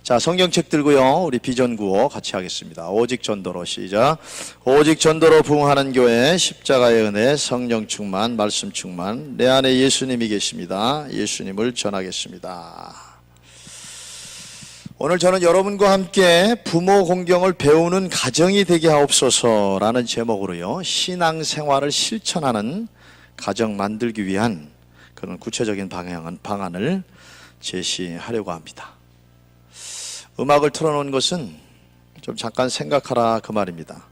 자, 성경책 들고요. 우리 비전 구호 같이 하겠습니다. 오직 전도로 시작. 오직 전도로 부흥하는 교회, 십자가의 은혜, 성령 충만, 말씀 충만. 내 안에 예수님이 계십니다. 예수님을 전하겠습니다. 오늘 저는 여러분과 함께 부모 공경을 배우는 가정이 되게 하옵소서라는 제목으로요, 신앙생활을 실천하는 가정 만들기 위한 그런 구체적인 방안을 제시하려고 합니다. 음악을 틀어놓은 것은 좀 잠깐 생각하라 그 말입니다.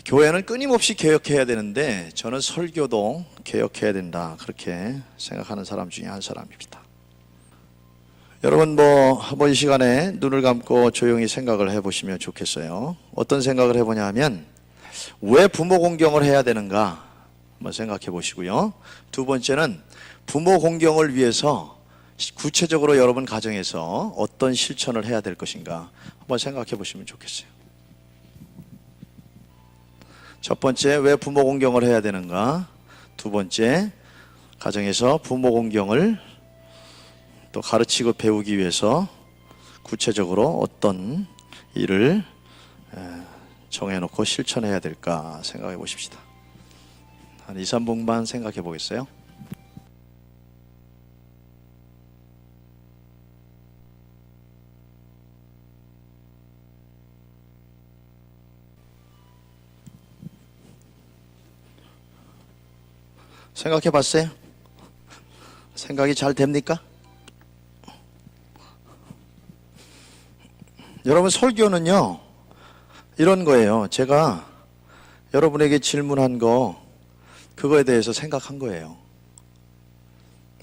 교회는 끊임없이 개혁해야 되는데 저는 설교도 개혁해야 된다, 그렇게 생각하는 사람 중에 한 사람입니다. 여러분 한번 이 시간에 눈을 감고 조용히 생각을 해보시면 좋겠어요. 어떤 생각을 해보냐 하면, 왜 부모 공경을 해야 되는가 한번 생각해 보시고요. 두 번째는 부모 공경을 위해서 구체적으로 여러분 가정에서 어떤 실천을 해야 될 것인가 한번 생각해 보시면 좋겠어요. 첫 번째, 왜 부모 공경을 해야 되는가? 두 번째, 가정에서 부모 공경을 또 가르치고 배우기 위해서 구체적으로 어떤 일을 정해놓고 실천해야 될까 생각해 보십시다. 한 2, 3분만 생각해 보겠어요? 생각해 봤어요? 생각이 잘 됩니까? 여러분, 설교는요 이런 거예요. 제가 여러분에게 질문한 그거에 대해서 생각한 거예요.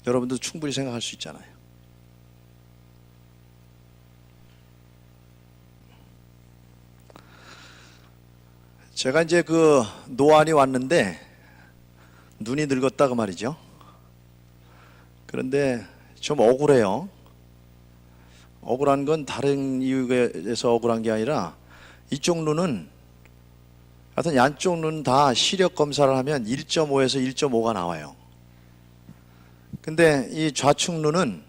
여러분도 충분히 생각할 수 있잖아요. 제가 이제 노안이 왔는데 눈이 늙었다 그 말이죠. 그런데 좀 억울해요. 억울한 건 다른 이유에서 억울한 게 아니라, 이쪽 눈은, 하여튼 양쪽 눈 다 시력 검사를 하면 1.5에서 1.5가 나와요. 근데 이 좌측 눈은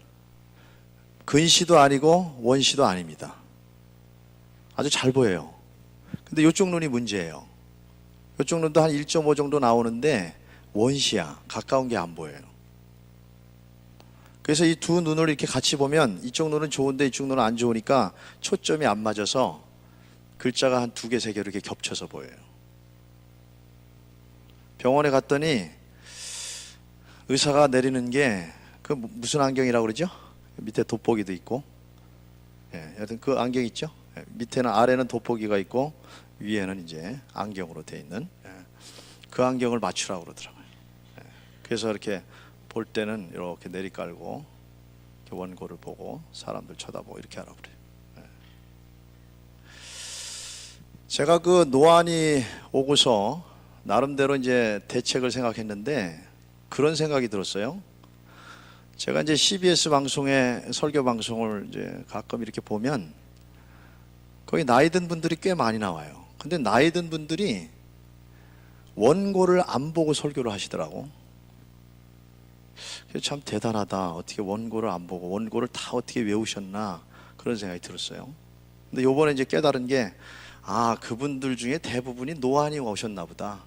근시도 아니고 원시도 아닙니다. 아주 잘 보여요. 근데 이쪽 눈이 문제예요. 이쪽 눈도 한 1.5 정도 나오는데 원시야. 가까운 게 안 보여요. 그래서 이 두 눈을 이렇게 같이 보면 이쪽 눈은 좋은데 이쪽 눈은 안 좋으니까 초점이 안 맞아서 글자가 한 2개, 3개 이렇게 겹쳐서 보여요. 병원에 갔더니 의사가 내리는 게 무슨 안경이라고 그러죠? 밑에 돋보기도 있고, 여튼 그 안경 있죠? 밑에는, 아래는 돋보기가 있고 위에는 이제 안경으로 되어 있는 그 안경을 맞추라고 그러더라고요. 그래서 이렇게 볼 때는 이렇게 내리깔고 이렇게 원고를 보고 사람들 쳐다보고 이렇게 하라고 그래요. 제가 노안이 오고서 나름대로 이제 대책을 생각했는데 그런 생각이 들었어요. 제가 이제 CBS 방송에 설교 방송을 이제 가끔 이렇게 보면 거기 나이 든 분들이 꽤 많이 나와요. 근데 나이 든 분들이 원고를 안 보고 설교를 하시더라고. 참 대단하다. 어떻게 원고를 안 보고 원고를 다 어떻게 외우셨나, 그런 생각이 들었어요. 근데 요번에 이제 깨달은 게, 그분들 중에 대부분이 노안이 오셨나 보다.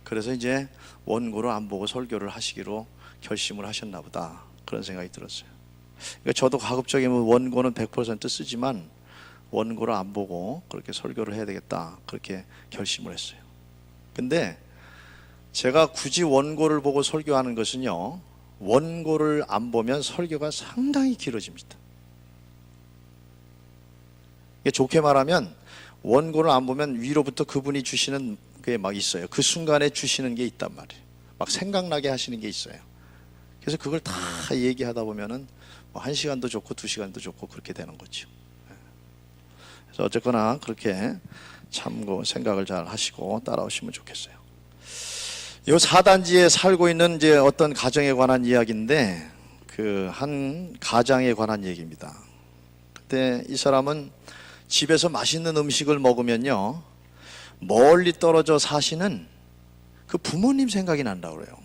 그래서 이제 원고를 안 보고 설교를 하시기로 결심을 하셨나 보다, 그런 생각이 들었어요. 그러니까 저도 가급적이면 원고는 100% 쓰지만 원고를 안 보고 그렇게 설교를 해야 되겠다, 그렇게 결심을 했어요. 근데 제가 굳이 원고를 보고 설교하는 것은요, 원고를 안 보면 설교가 상당히 길어집니다. 좋게 말하면 원고를 안 보면 위로부터 그분이 주시는 게 막 있어요. 그 순간에 주시는 게 있단 말이에요. 막 생각나게 하시는 게 있어요. 그래서 그걸 다 얘기하다 보면은 1시간도 좋고 2시간도 좋고 그렇게 되는 거죠. 그래서 어쨌거나 그렇게 참고 생각을 잘 하시고 따라오시면 좋겠어요. 이 4단지에 살고 있는 이제 어떤 가정에 관한 이야기인데, 한 가장에 관한 얘기입니다. 그때 이 사람은 집에서 맛있는 음식을 먹으면요, 멀리 떨어져 사시는 그 부모님 생각이 난다고 그래요.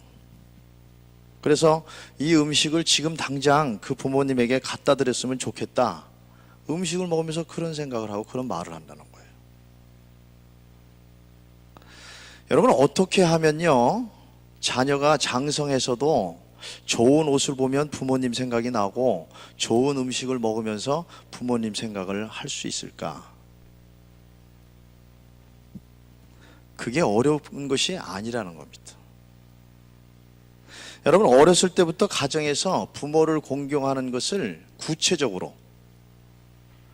그래서 이 음식을 지금 당장 그 부모님에게 갖다 드렸으면 좋겠다. 음식을 먹으면서 그런 생각을 하고 그런 말을 한다는 거예요. 여러분, 어떻게 하면요, 자녀가 장성해서도 좋은 옷을 보면 부모님 생각이 나고 좋은 음식을 먹으면서 부모님 생각을 할 수 있을까? 그게 어려운 것이 아니라는 겁니다. 여러분, 어렸을 때부터 가정에서 부모를 공경하는 것을 구체적으로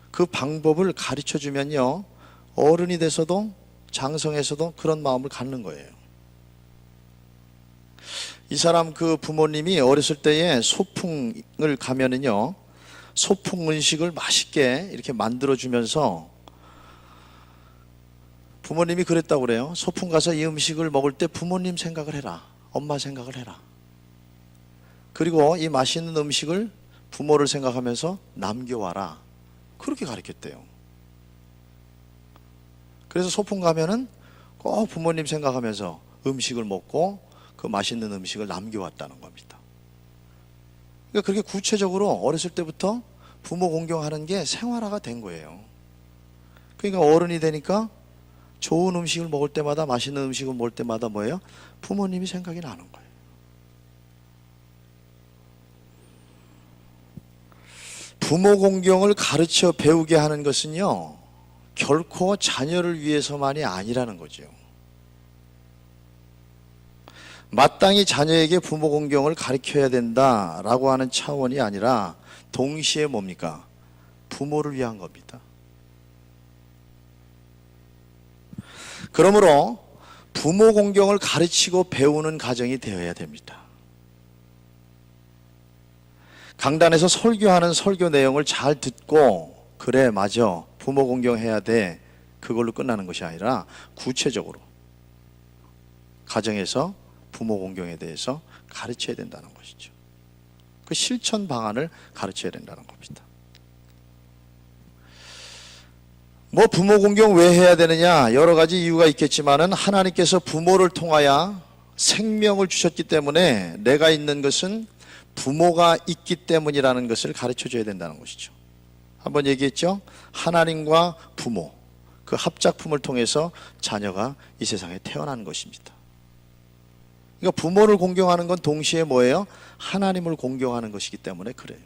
그 방법을 가르쳐 주면요, 어른이 돼서도 장성해서도 그런 마음을 갖는 거예요. 이 사람 그 부모님이 어렸을 때에 소풍을 가면은요, 소풍 음식을 맛있게 이렇게 만들어 주면서 부모님이 그랬다고 그래요. 소풍 가서 이 음식을 먹을 때 부모님 생각을 해라. 엄마 생각을 해라. 그리고 이 맛있는 음식을 부모를 생각하면서 남겨와라. 그렇게 가르쳤대요. 그래서 소풍 가면은 꼭 부모님 생각하면서 음식을 먹고 그 맛있는 음식을 남겨왔다는 겁니다. 그러니까 그렇게 구체적으로 어렸을 때부터 부모 공경하는 게 생활화가 된 거예요. 그러니까 어른이 되니까 좋은 음식을 먹을 때마다, 맛있는 음식을 먹을 때마다 뭐예요? 부모님이 생각이 나는 거예요. 부모 공경을 가르쳐 배우게 하는 것은요, 결코 자녀를 위해서만이 아니라는 거죠. 마땅히 자녀에게 부모 공경을 가르쳐야 된다라고 하는 차원이 아니라 동시에 뭡니까? 부모를 위한 겁니다. 그러므로 부모 공경을 가르치고 배우는 가정이 되어야 됩니다. 강단에서 설교하는 설교 내용을 잘 듣고 그래 맞아 부모 공경해야 돼 그걸로 끝나는 것이 아니라 구체적으로 가정에서 부모 공경에 대해서 가르쳐야 된다는 것이죠. 그 실천 방안을 가르쳐야 된다는 겁니다. 뭐 부모 공경 왜 해야 되느냐, 여러 가지 이유가 있겠지만은 하나님께서 부모를 통하여 생명을 주셨기 때문에 내가 있는 것은 부모가 있기 때문이라는 것을 가르쳐 줘야 된다는 것이죠. 한번 얘기했죠? 하나님과 부모, 그 합작품을 통해서 자녀가 이 세상에 태어난 것입니다. 그러니까 부모를 공경하는 건 동시에 뭐예요? 하나님을 공경하는 것이기 때문에 그래요.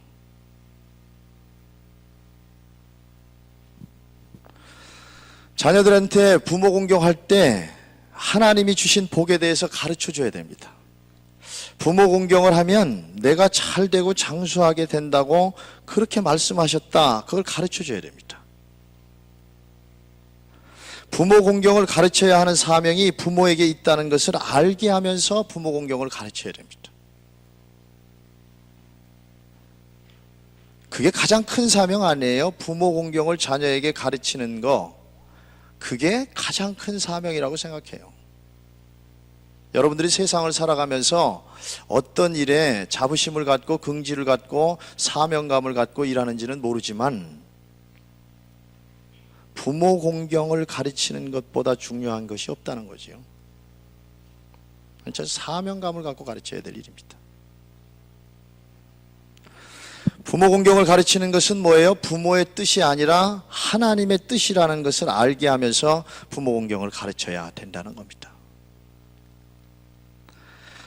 자녀들한테 부모 공경할 때 하나님이 주신 복에 대해서 가르쳐 줘야 됩니다. 부모 공경을 하면 내가 잘 되고 장수하게 된다고 그렇게 말씀하셨다. 그걸 가르쳐 줘야 됩니다. 부모 공경을 가르쳐야 하는 사명이 부모에게 있다는 것을 알게 하면서 부모 공경을 가르쳐야 됩니다. 그게 가장 큰 사명 아니에요? 부모 공경을 자녀에게 가르치는 거, 그게 가장 큰 사명이라고 생각해요. 여러분들이 세상을 살아가면서 어떤 일에 자부심을 갖고 긍지를 갖고 사명감을 갖고 일하는지는 모르지만 부모 공경을 가르치는 것보다 중요한 것이 없다는 거지요. 진짜 사명감을 갖고 가르쳐야 될 일입니다. 부모 공경을 가르치는 것은 뭐예요? 부모의 뜻이 아니라 하나님의 뜻이라는 것을 알게 하면서 부모 공경을 가르쳐야 된다는 겁니다.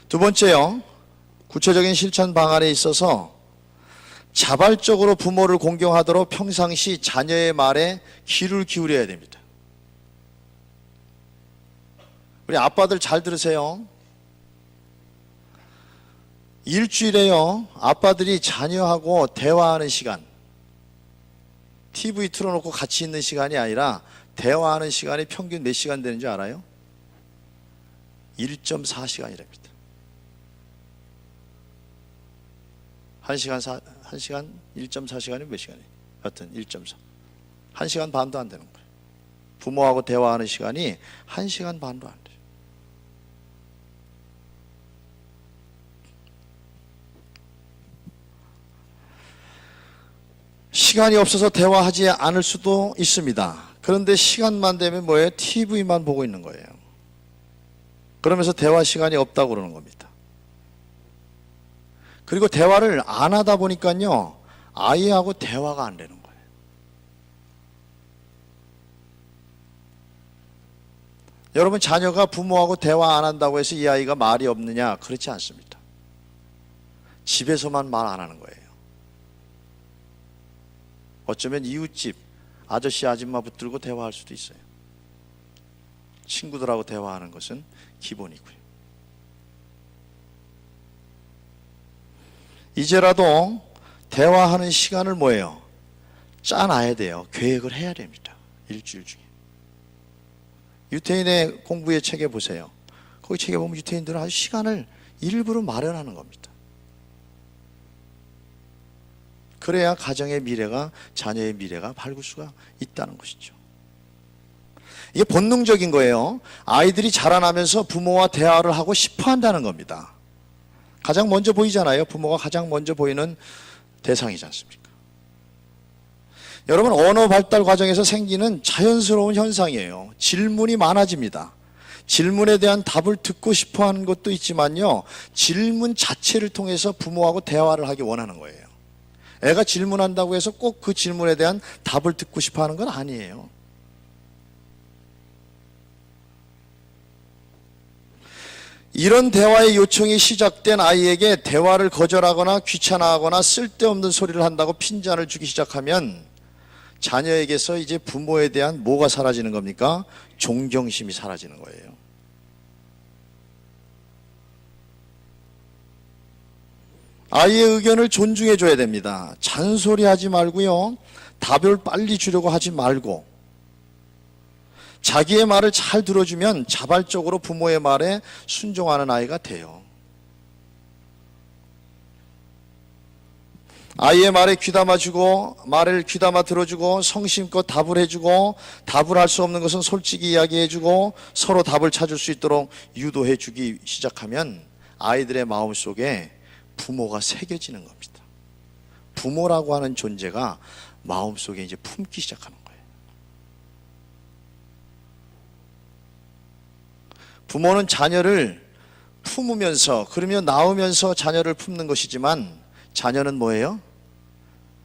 두 번째요, 구체적인 실천 방안에 있어서 자발적으로 부모를 공경하도록 평상시 자녀의 말에 귀를 기울여야 됩니다. 우리 아빠들 잘 들으세요. 일주일에요, 아빠들이 자녀하고 대화하는 시간, TV 틀어놓고 같이 있는 시간이 아니라 대화하는 시간이 평균 몇 시간 되는 줄 알아요? 1.4시간이랍니다. 1시간 1.4시간이 몇 시간이에요? 여튼 1.4. 1시간 반도 안 되는 거예요. 부모하고 대화하는 시간이 1시간 반도 안 돼요. 시간이 없어서 대화하지 않을 수도 있습니다. 그런데 시간만 되면 뭐예요? TV만 보고 있는 거예요. 그러면서 대화 시간이 없다고 그러는 겁니다. 그리고 대화를 안 하다 보니까요, 아이하고 대화가 안 되는 거예요. 여러분, 자녀가 부모하고 대화 안 한다고 해서 이 아이가 말이 없느냐? 그렇지 않습니다. 집에서만 말 안 하는 거예요. 어쩌면 이웃집 아저씨 아줌마 붙들고 대화할 수도 있어요. 친구들하고 대화하는 것은 기본이고요. 이제라도 대화하는 시간을 뭐예요? 짜놔야 돼요. 계획을 해야 됩니다. 일주일 중에. 유태인의 공부의 책에 보세요. 거기 책에 보면 유태인들은 아주 시간을 일부러 마련하는 겁니다. 그래야 가정의 미래가, 자녀의 미래가 밝을 수가 있다는 것이죠. 이게 본능적인 거예요. 아이들이 자라나면서 부모와 대화를 하고 싶어 한다는 겁니다. 가장 먼저 보이잖아요. 부모가 가장 먼저 보이는 대상이지 않습니까? 여러분, 언어 발달 과정에서 생기는 자연스러운 현상이에요. 질문이 많아집니다. 질문에 대한 답을 듣고 싶어 하는 것도 있지만요, 질문 자체를 통해서 부모하고 대화를 하기 원하는 거예요. 애가 질문한다고 해서 꼭 그 질문에 대한 답을 듣고 싶어 하는 건 아니에요. 이런 대화의 요청이 시작된 아이에게 대화를 거절하거나 귀찮아하거나 쓸데없는 소리를 한다고 핀잔을 주기 시작하면 자녀에게서 이제 부모에 대한 뭐가 사라지는 겁니까? 존경심이 사라지는 거예요. 아이의 의견을 존중해 줘야 됩니다. 잔소리하지 말고요, 답을 빨리 주려고 하지 말고, 자기의 말을 잘 들어주면 자발적으로 부모의 말에 순종하는 아이가 돼요. 아이의 말에 귀담아주고, 말을 귀담아 들어주고, 성심껏 답을 해주고, 답을 할 수 없는 것은 솔직히 이야기해주고, 서로 답을 찾을 수 있도록 유도해주기 시작하면 아이들의 마음속에 부모가 새겨지는 겁니다. 부모라고 하는 존재가 마음속에 이제 품기 시작하는 거예요. 부모는 자녀를 품으면서, 그러며 낳으면서 자녀를 품는 것이지만, 자녀는 뭐예요?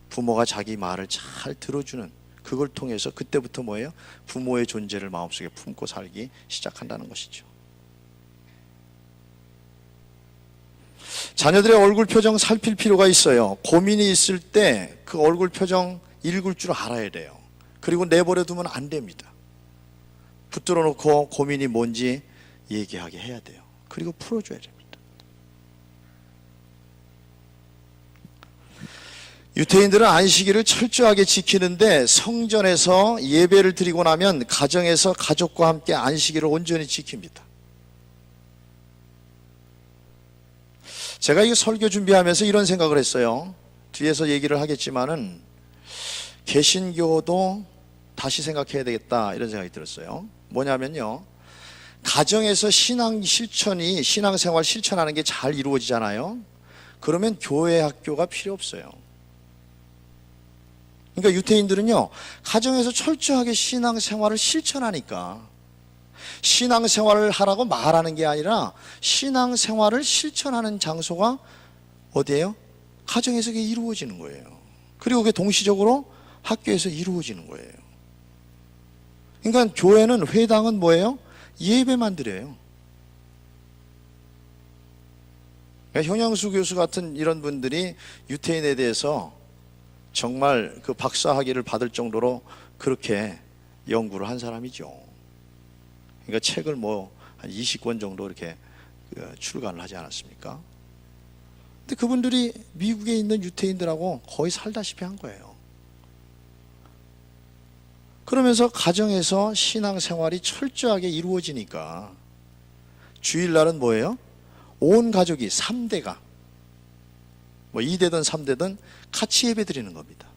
부모가 자기 말을 잘 들어주는, 그걸 통해서 그때부터 뭐예요? 부모의 존재를 마음속에 품고 살기 시작한다는 것이죠. 자녀들의 얼굴 표정 살필 필요가 있어요. 고민이 있을 때 그 얼굴 표정 읽을 줄 알아야 돼요. 그리고 내버려 두면 안 됩니다. 붙들어 놓고 고민이 뭔지 얘기하게 해야 돼요. 그리고 풀어줘야 됩니다. 유태인들은 안식일을 철저하게 지키는데, 성전에서 예배를 드리고 나면 가정에서 가족과 함께 안식일을 온전히 지킵니다. 제가 이 설교 준비하면서 이런 생각을 했어요. 뒤에서 얘기를 하겠지만은 개신교도 다시 생각해야 되겠다, 이런 생각이 들었어요. 뭐냐면요, 가정에서 신앙생활 실천하는 게 잘 이루어지잖아요. 그러면 교회 학교가 필요 없어요. 그러니까 유태인들은요, 가정에서 철저하게 신앙생활을 실천하니까, 신앙생활을 하라고 말하는 게 아니라 신앙생활을 실천하는 장소가 어디예요? 가정에서 그게 이루어지는 거예요. 그리고 그게 동시적으로 학교에서 이루어지는 거예요. 그러니까 교회는, 회당은 뭐예요? 예배만 드려요. 그러니까 현영수 교수 같은 이런 분들이 유태인에 대해서 정말 그 박사학위를 받을 정도로 그렇게 연구를 한 사람이죠. 그러니까 책을 한 20권 정도 이렇게 출간을 하지 않았습니까? 근데 그분들이 미국에 있는 유태인들하고 거의 살다시피 한 거예요. 그러면서 가정에서 신앙생활이 철저하게 이루어지니까 주일날은 뭐예요? 온 가족이 3대가 2대든 3대든 같이 예배 드리는 겁니다.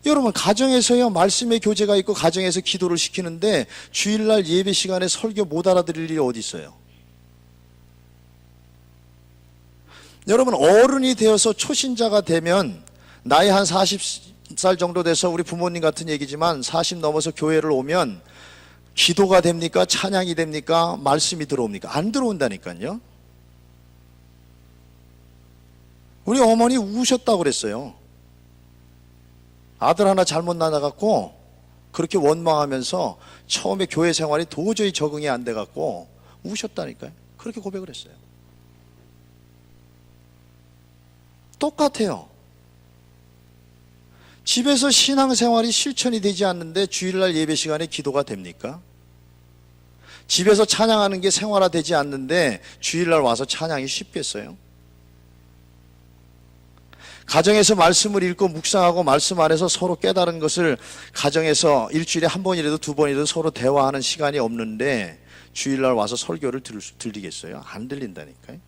여러분, 가정에서요, 말씀의 교제가 있고 가정에서 기도를 시키는데 주일날 예배 시간에 설교 못 알아들을 일이 어디 있어요? 여러분, 어른이 되어서 초신자가 되면, 나이 한 40살 정도 돼서, 우리 부모님 같은 얘기지만 40 넘어서 교회를 오면 기도가 됩니까? 찬양이 됩니까? 말씀이 들어옵니까? 안 들어온다니까요. 우리 어머니 우셨다고 그랬어요. 아들 하나 잘못 낳아갖고 그렇게 원망하면서 처음에 교회 생활이 도저히 적응이 안 돼갖고 우셨다니까요. 그렇게 고백을 했어요. 똑같아요. 집에서 신앙생활이 실천이 되지 않는데 주일날 예배 시간에 기도가 됩니까? 집에서 찬양하는 게 생활화되지 않는데 주일날 와서 찬양이 쉽겠어요? 가정에서 말씀을 읽고 묵상하고 말씀 안에서 서로 깨달은 것을 가정에서 일주일에 한 번이라도 두 번이라도 서로 대화하는 시간이 없는데 주일날 와서 설교를 들리겠어요? 안 들린다니까요.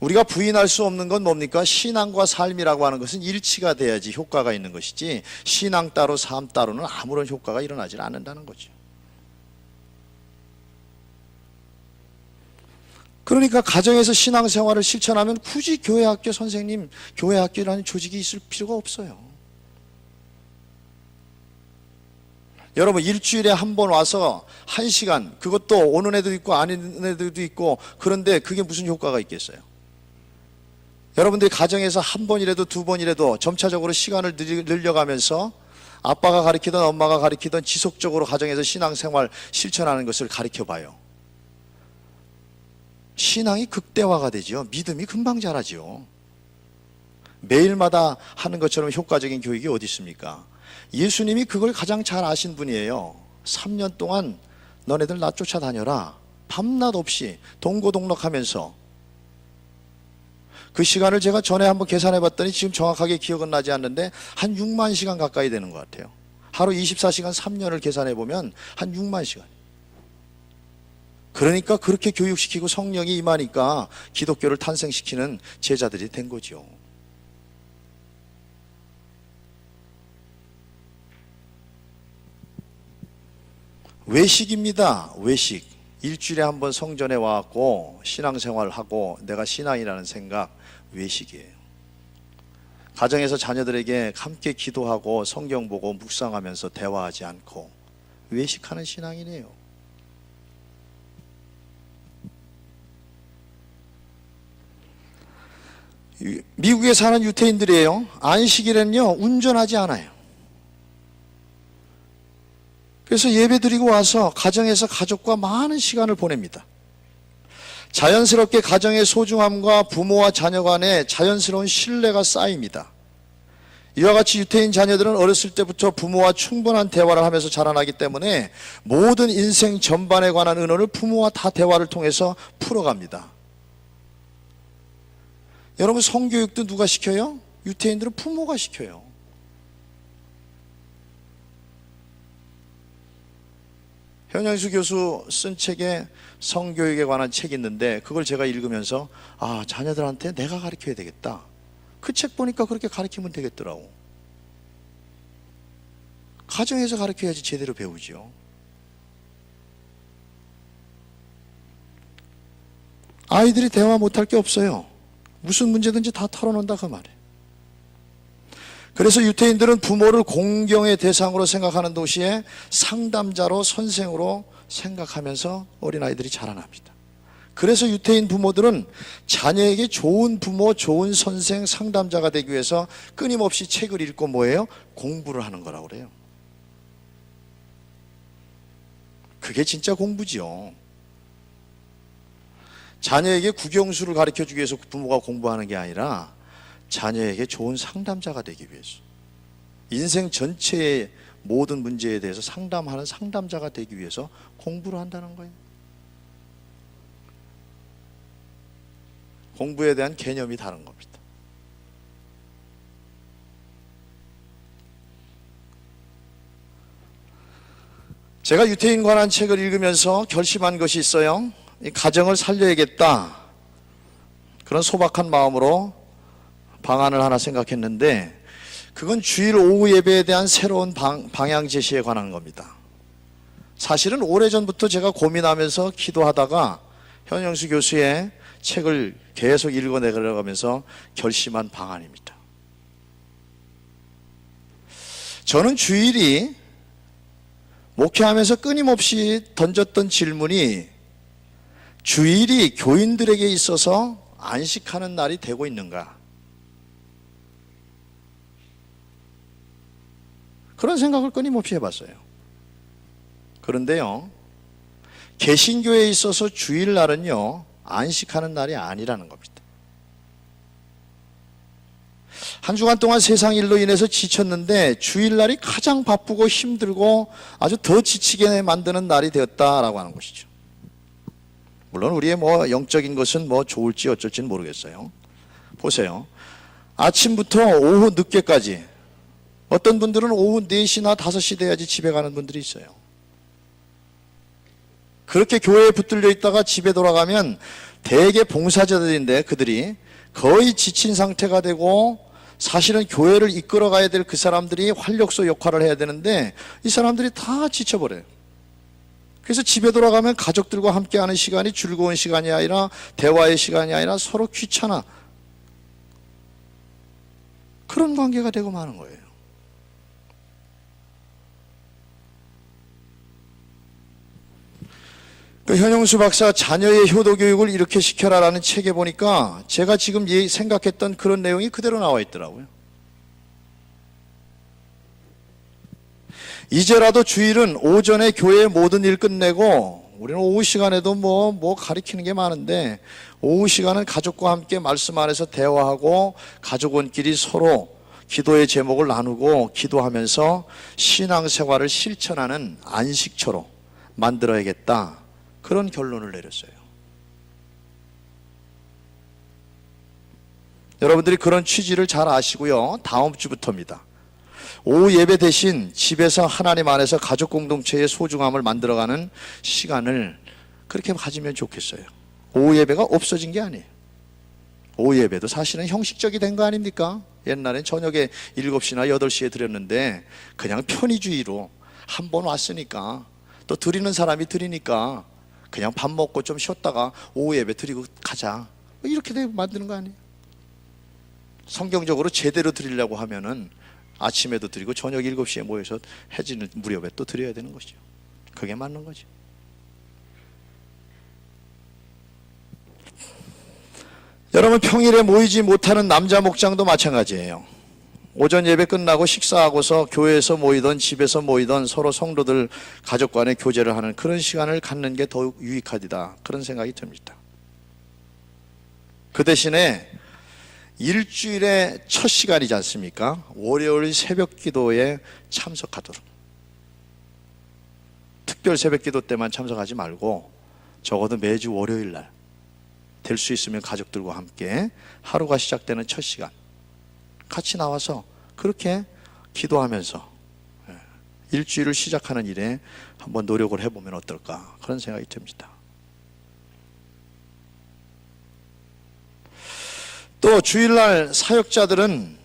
우리가 부인할 수 없는 건 뭡니까? 신앙과 삶이라고 하는 것은 일치가 돼야지 효과가 있는 것이지 신앙 따로 삶 따로는 아무런 효과가 일어나지 않는다는 거죠. 그러니까 가정에서 신앙생활을 실천하면 굳이 교회학교 선생님, 교회학교라는 조직이 있을 필요가 없어요. 여러분 일주일에 한 번 와서 1시간, 그것도 오는 애도 있고 아닌 애들도 있고, 그런데 그게 무슨 효과가 있겠어요? 여러분들이 가정에서 한 번이라도 두 번이라도 점차적으로 시간을 늘려가면서 아빠가 가르치던 엄마가 가르치던 지속적으로 가정에서 신앙생활 실천하는 것을 가르쳐 봐요. 신앙이 극대화가 되죠. 믿음이 금방 자라죠. 매일마다 하는 것처럼 효과적인 교육이 어디 있습니까? 예수님이 그걸 가장 잘 아신 분이에요. 3년 동안 너네들 나 쫓아다녀라. 밤낮 없이 동고동락하면서. 그 시간을 제가 전에 한번 계산해 봤더니 지금 정확하게 기억은 나지 않는데 한 6만 시간 가까이 되는 것 같아요. 하루 24시간 3년을 계산해 보면 한 6만 시간. 그러니까 그렇게 교육시키고 성령이 임하니까 기독교를 탄생시키는 제자들이 된 거죠. 외식입니다. 외식. 일주일에 한 번 성전에 와갖고 신앙생활을 하고 내가 신앙이라는 생각, 외식이에요. 가정에서 자녀들에게 함께 기도하고 성경 보고 묵상하면서 대화하지 않고 외식하는 신앙이네요. 미국에 사는 유태인들이에요. 안식일에는요 운전하지 않아요. 그래서 예배 드리고 와서 가정에서 가족과 많은 시간을 보냅니다. 자연스럽게 가정의 소중함과 부모와 자녀 간에 자연스러운 신뢰가 쌓입니다. 이와 같이 유태인 자녀들은 어렸을 때부터 부모와 충분한 대화를 하면서 자라나기 때문에 모든 인생 전반에 관한 의논을 부모와 다 대화를 통해서 풀어갑니다. 여러분 성교육도 누가 시켜요? 유태인들은 부모가 시켜요. 현영수 교수 쓴 책에 성교육에 관한 책이 있는데 그걸 제가 읽으면서 아, 자녀들한테 내가 가르쳐야 되겠다. 그 책 보니까 그렇게 가르치면 되겠더라고. 가정에서 가르쳐야지 제대로 배우죠. 아이들이 대화 못할 게 없어요. 무슨 문제든지 다 털어놓는다 그 말이에요. 그래서 유태인들은 부모를 공경의 대상으로 생각하는 동시에 상담자로 선생으로 생각하면서 어린아이들이 자라납니다. 그래서 유태인 부모들은 자녀에게 좋은 부모, 좋은 선생, 상담자가 되기 위해서 끊임없이 책을 읽고 뭐예요? 공부를 하는 거라고 그래요. 그게 진짜 공부죠. 자녀에게 국영수를 가르쳐주기 위해서 부모가 공부하는 게 아니라 자녀에게 좋은 상담자가 되기 위해서, 인생 전체의 모든 문제에 대해서 상담하는 상담자가 되기 위해서 공부를 한다는 거예요. 공부에 대한 개념이 다른 겁니다. 제가 유태인 관한 책을 읽으면서 결심한 것이 있어요. 이 가정을 살려야겠다. 그런 소박한 마음으로 방안을 하나 생각했는데 그건 주일 오후 예배에 대한 새로운 방향 제시에 관한 겁니다. 사실은 오래전부터 제가 고민하면서 기도하다가 현영수 교수의 책을 계속 읽어내려가면서 결심한 방안입니다. 저는 주일이 목회하면서 끊임없이 던졌던 질문이 주일이 교인들에게 있어서 안식하는 날이 되고 있는가? 그런 생각을 끊임없이 해봤어요. 그런데요, 개신교에 있어서 주일날은요, 안식하는 날이 아니라는 겁니다. 한 주간 동안 세상 일로 인해서 지쳤는데 주일날이 가장 바쁘고 힘들고 아주 더 지치게 만드는 날이 되었다라고 하는 것이죠. 물론 우리의 영적인 것은 좋을지 어쩔지는 모르겠어요. 보세요. 아침부터 오후 늦게까지, 어떤 분들은 오후 4시나 5시 돼야지 집에 가는 분들이 있어요. 그렇게 교회에 붙들려 있다가 집에 돌아가면 대개 봉사자들인데 그들이 거의 지친 상태가 되고, 사실은 교회를 이끌어 가야 될 그 사람들이 활력소 역할을 해야 되는데 이 사람들이 다 지쳐버려요. 그래서 집에 돌아가면 가족들과 함께하는 시간이 즐거운 시간이 아니라, 대화의 시간이 아니라 서로 귀찮아, 그런 관계가 되고 마는 거예요. 현용수 박사 자녀의 효도 교육을 이렇게 시켜라라는 책에 보니까 제가 지금 생각했던 그런 내용이 그대로 나와 있더라고요. 이제라도 주일은 오전에 교회의 모든 일 끝내고, 우리는 오후 시간에도 가리키는 게 많은데, 오후 시간은 가족과 함께 말씀 안에서 대화하고 가족원끼리 서로 기도의 제목을 나누고 기도하면서 신앙생활을 실천하는 안식처로 만들어야겠다, 그런 결론을 내렸어요. 여러분들이 그런 취지를 잘 아시고요, 다음 주부터입니다. 오후 예배 대신 집에서 하나님 안에서 가족 공동체의 소중함을 만들어가는 시간을 그렇게 가지면 좋겠어요. 오후 예배가 없어진 게 아니에요. 오후 예배도 사실은 형식적이 된 거 아닙니까? 옛날엔 저녁에 7시나 8시에 드렸는데 그냥 편의주의로 한 번 왔으니까, 또 드리는 사람이 드리니까 그냥 밥 먹고 좀 쉬었다가 오후 예배 드리고 가자, 이렇게 만드는 거 아니에요? 성경적으로 제대로 드리려고 하면은 아침에도 드리고 저녁 7시에 모여서 해지는 무렵에 또 드려야 되는 것이죠. 그게 맞는 거죠. 여러분, 평일에 모이지 못하는 남자 목장도 마찬가지예요. 오전 예배 끝나고 식사하고서 교회에서 모이던 집에서 모이던 서로 성도들 가족 간의 교제를 하는 그런 시간을 갖는 게 더욱 유익하리다, 그런 생각이 듭니다. 그 대신에 일주일의 첫 시간이지 않습니까? 월요일 새벽 기도에 참석하도록, 특별 새벽 기도 때만 참석하지 말고 적어도 매주 월요일 날 될 수 있으면 가족들과 함께 하루가 시작되는 첫 시간 같이 나와서 그렇게 기도하면서 일주일을 시작하는 일에 한번 노력을 해보면 어떨까, 그런 생각이 듭니다. 또 주일날 사역자들은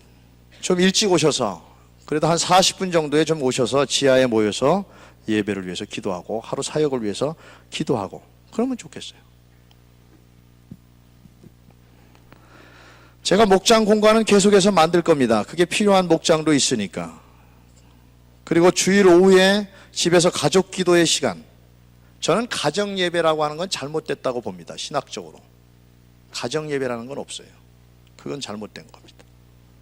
좀 일찍 오셔서, 그래도 한 40분 정도에 좀 오셔서 지하에 모여서 예배를 위해서 기도하고 하루 사역을 위해서 기도하고, 그러면 좋겠어요. 제가 목장 공간은 계속해서 만들 겁니다. 그게 필요한 목장도 있으니까. 그리고 주일 오후에 집에서 가족 기도의 시간, 저는 가정 예배라고 하는 건 잘못됐다고 봅니다. 신학적으로 가정 예배라는 건 없어요. 그건 잘못된 겁니다.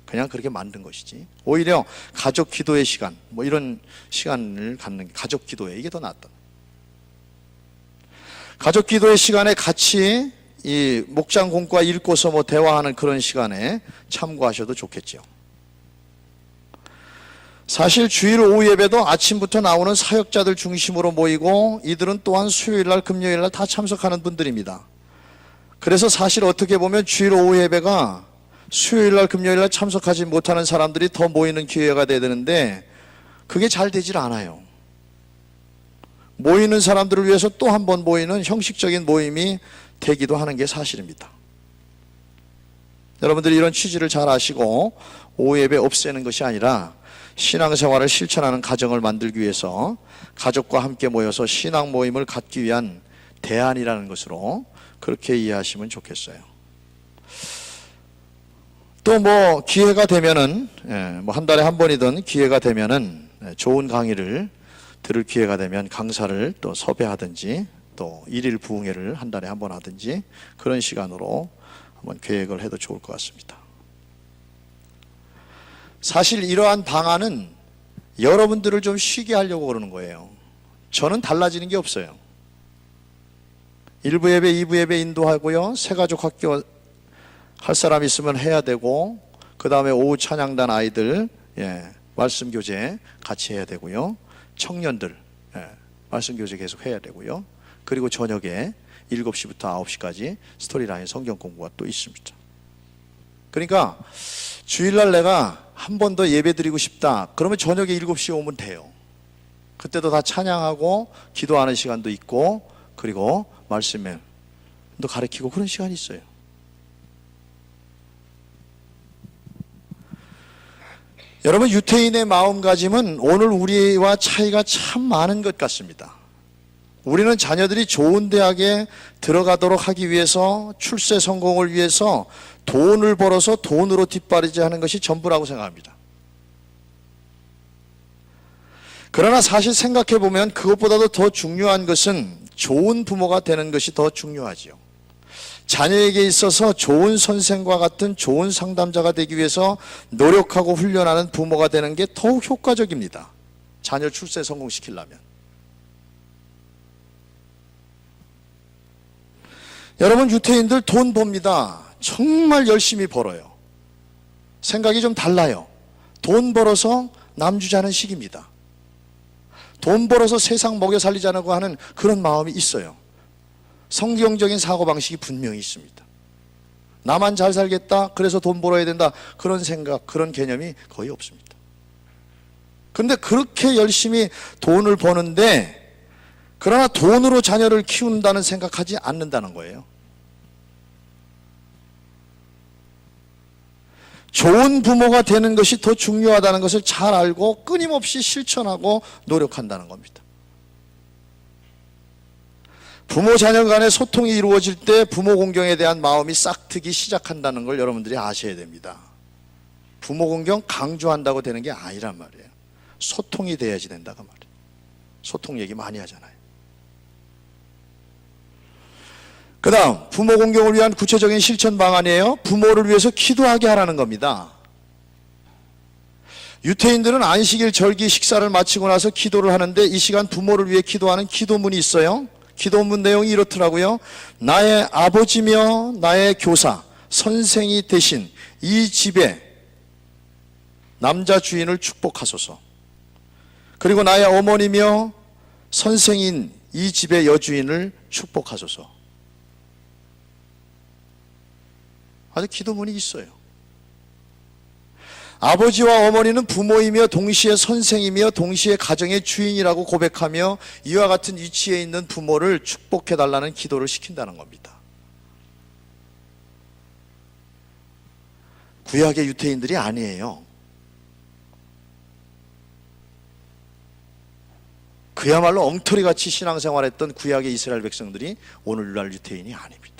그냥 그렇게 만든 것이지, 오히려 가족 기도의 시간, 이런 시간을 갖는, 가족 기도에 이게 더 낫다. 가족 기도의 시간에 같이 이 목장 공과 읽고서 대화하는 그런 시간에 참고하셔도 좋겠죠. 사실 주일 오후 예배도 아침부터 나오는 사역자들 중심으로 모이고, 이들은 또한 수요일날 금요일날 다 참석하는 분들입니다. 그래서 사실 어떻게 보면 주일 오후 예배가 수요일날 금요일날 참석하지 못하는 사람들이 더 모이는 기회가 돼야 되는데 그게 잘 되질 않아요. 모이는 사람들을 위해서 또 한 번 모이는 형식적인 모임이 되기도 하는 게 사실입니다. 여러분들이 이런 취지를 잘 아시고 오후 예배 없애는 것이 아니라 신앙생활을 실천하는 가정을 만들기 위해서 가족과 함께 모여서 신앙 모임을 갖기 위한 대안이라는 것으로 그렇게 이해하시면 좋겠어요. 또 기회가 되면은, 한 달에 한 번이든 기회가 되면은 좋은 강의를 들을 기회가 되면 강사를 또 섭외하든지 또 일일 부흥회를 한 달에 한 번 하든지 그런 시간으로 한번 계획을 해도 좋을 것 같습니다. 사실 이러한 방안은 여러분들을 좀 쉬게 하려고 그러는 거예요. 저는 달라지는 게 없어요. 1부 예배, 2부 예배 인도하고요. 새가족 학교 할 사람 있으면 해야 되고, 그 다음에 오후 찬양단 아이들 말씀 교제 같이 해야 되고요. 청년들 말씀 교제 계속 해야 되고요. 그리고 저녁에 7시부터 9시까지 스토리라인 성경 공부가 또 있습니다. 그러니까 주일날 내가 한 번 더 예배 드리고 싶다 그러면 저녁에 7시에 오면 돼요. 그때도 다 찬양하고 기도하는 시간도 있고, 그리고 말씀을 또 가르치고 그런 시간이 있어요. 여러분, 유태인의 마음가짐은 오늘 우리와 차이가 참 많은 것 같습니다. 우리는 자녀들이 좋은 대학에 들어가도록 하기 위해서, 출세 성공을 위해서 돈을 벌어서 돈으로 뒷바라지 하는 것이 전부라고 생각합니다. 그러나 사실 생각해 보면 그것보다도 더 중요한 것은 좋은 부모가 되는 것이 더 중요하지요. 자녀에게 있어서 좋은 선생과 같은 좋은 상담자가 되기 위해서 노력하고 훈련하는 부모가 되는 게 더욱 효과적입니다. 자녀 출세 성공시키려면. 여러분, 유태인들 돈 법니다. 정말 열심히 벌어요. 생각이 좀 달라요. 돈 벌어서 남주자는 식입니다. 돈 벌어서 세상 먹여 살리자고 하는 그런 마음이 있어요. 성경적인 사고방식이 분명히 있습니다. 나만 잘 살겠다, 그래서 돈 벌어야 된다, 그런 생각, 그런 개념이 거의 없습니다. 그런데 그렇게 열심히 돈을 버는데, 그러나 돈으로 자녀를 키운다는 생각하지 않는다는 거예요. 좋은 부모가 되는 것이 더 중요하다는 것을 잘 알고 끊임없이 실천하고 노력한다는 겁니다. 부모 자녀 간의 소통이 이루어질 때 부모 공경에 대한 마음이 싹트기 시작한다는 걸 여러분들이 아셔야 됩니다. 부모 공경 강조한다고 되는 게 아니란 말이에요. 소통이 돼야지 된다고 말이에요. 소통 얘기 많이 하잖아요. 그 다음, 부모 공경을 위한 구체적인 실천 방안이에요. 부모를 위해서 기도하게 하라는 겁니다. 유태인들은 안식일 절기 식사를 마치고 나서 기도를 하는데, 이 시간 부모를 위해 기도하는 기도문이 있어요. 기도문 내용이 이렇더라고요. 나의 아버지며 나의 교사, 선생이 되신 이 집의 남자 주인을 축복하소서. 그리고 나의 어머니며 선생인 이 집의 여주인을 축복하소서. 아주 기도문이 있어요. 아버지와 어머니는 부모이며 동시에 선생이며 동시에 가정의 주인이라고 고백하며 이와 같은 위치에 있는 부모를 축복해달라는 기도를 시킨다는 겁니다. 구약의 유태인들이 아니에요. 그야말로 엉터리같이 신앙생활했던 구약의 이스라엘 백성들이 오늘날 유태인이 아닙니다.